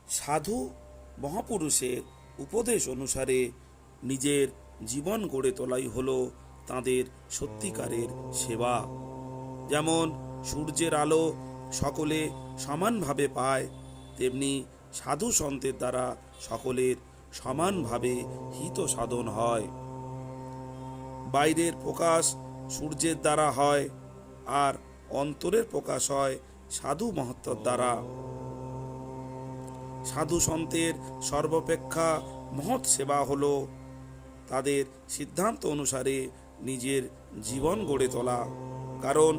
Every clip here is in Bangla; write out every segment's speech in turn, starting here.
সাধু মহাপুরুষের উপদেশ অনুসারে নিজের জীবন গড়ে তোলাই হলো তাঁদের সত্যিকারের সেবা। যেমন সূর্যের আলো সকলে সমানভাবে পায়, তেমনি সাধু সন্তের দ্বারা সকলের সমানভাবে হিত সাধন হয়। বাইরের প্রকাশ সূর্যের দ্বারা হয়, আর অন্তরের প্রকাশ হয় সাধু মহত্তর দ্বারা। সাধু সন্তের সর্বাপেক্ষা মহৎ সেবা হলো তাদের সিদ্ধান্ত অনুসারে নিজের জীবন গড়ে তোলা, কারণ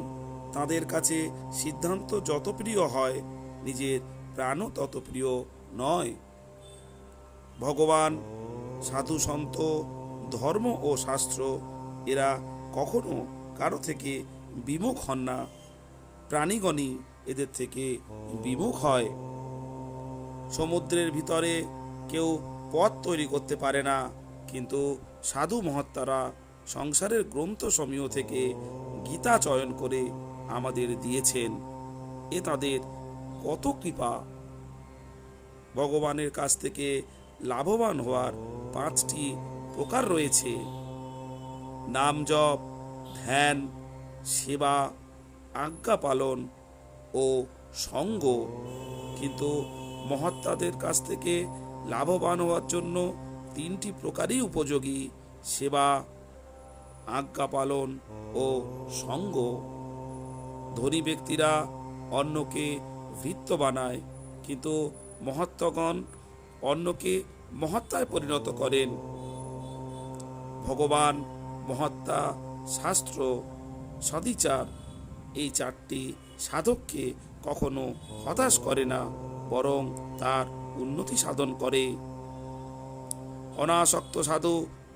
তাদের কাছে সিদ্ধান্ত যত প্রিয় হয়, নিজের প্রাণও তত প্রিয় নয়। ভগবান, সাধু সন্ত, ধর্ম ও শাস্ত্র এরা কখনো কারো থেকে বিমুখ হন না, প্রাণীগণই এদের থেকে বিমুখ হয়। সমুদ্রের ভিতরে কেউ পথ তৈরি করতে পারে না, কিন্তু সাধু মহাত্মারা সংসারের গ্রন্থসমূহ থেকে গীতা চয়ন করে আমাদের দিয়েছেন। এ তাদের কত কৃপা! ভগবানের কাছ থেকে লাভবান হওয়ার 5টি প্রকার রয়েছে: নাম জপ, ধ্যান, সেবা, আজ্ঞা পালন ও সঙ্গ। কিন্তু মহাত্মাদের কাছ থেকে লাভবান হওয়ার জন্য 3টি প্রকারই উপযোগী: সেবা, আজ্ঞা পালন ও সঙ্গ। ধনী ব্যক্তিরা অন্যকে ভৃত্য বানায়, কিন্তু মহাত্মাগণ অন্যকে মহাত্মায় পরিণত করেন। ভগবান, মহাত্মা, শাস্ত্র, সদিচার এই 4টি সাধককে কখনো হতাশ করে না, বরং তার উন্নতি সাধন করে। অনাসক্ত সাধু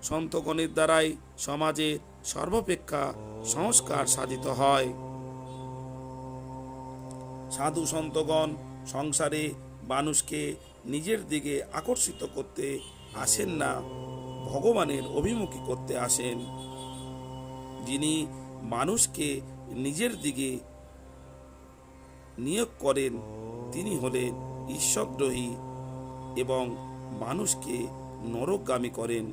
সন্তগণের দ্বারাই সমাজে সর্বাপেক্ষা সংস্কার সাধিত হয়। সাধু সন্তগণ সংসারে মানুষকে নিজের দিকে আকর্ষিত করতে আসেন না, ভগবানের অভিমুখী করতে আসেন। যিনি মানুষকে নিজের দিকে নিয়োগ করেন তিনি হলেন ঈশ্বরদ্রোহী এবং মানুষকে নরকগামী করেন।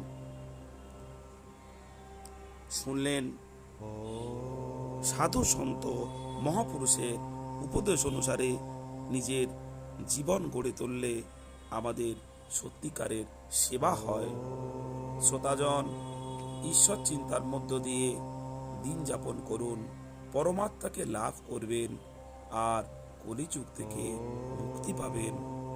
শুনলেন, সাধু সন্ত মহাপুরুষের উপদেশ অনুসারে নিজের জীবন গড়ে তুললে আমাদের সত্যিকারের সেবা হয়। শ্রোতাজন, ঈশ্বর চিন্তার মধ্য দিয়ে দিন যাপন করুন, পরমাত্মাকে লাভ করবেন আর কলিযুগ থেকে মুক্তি পাবেন।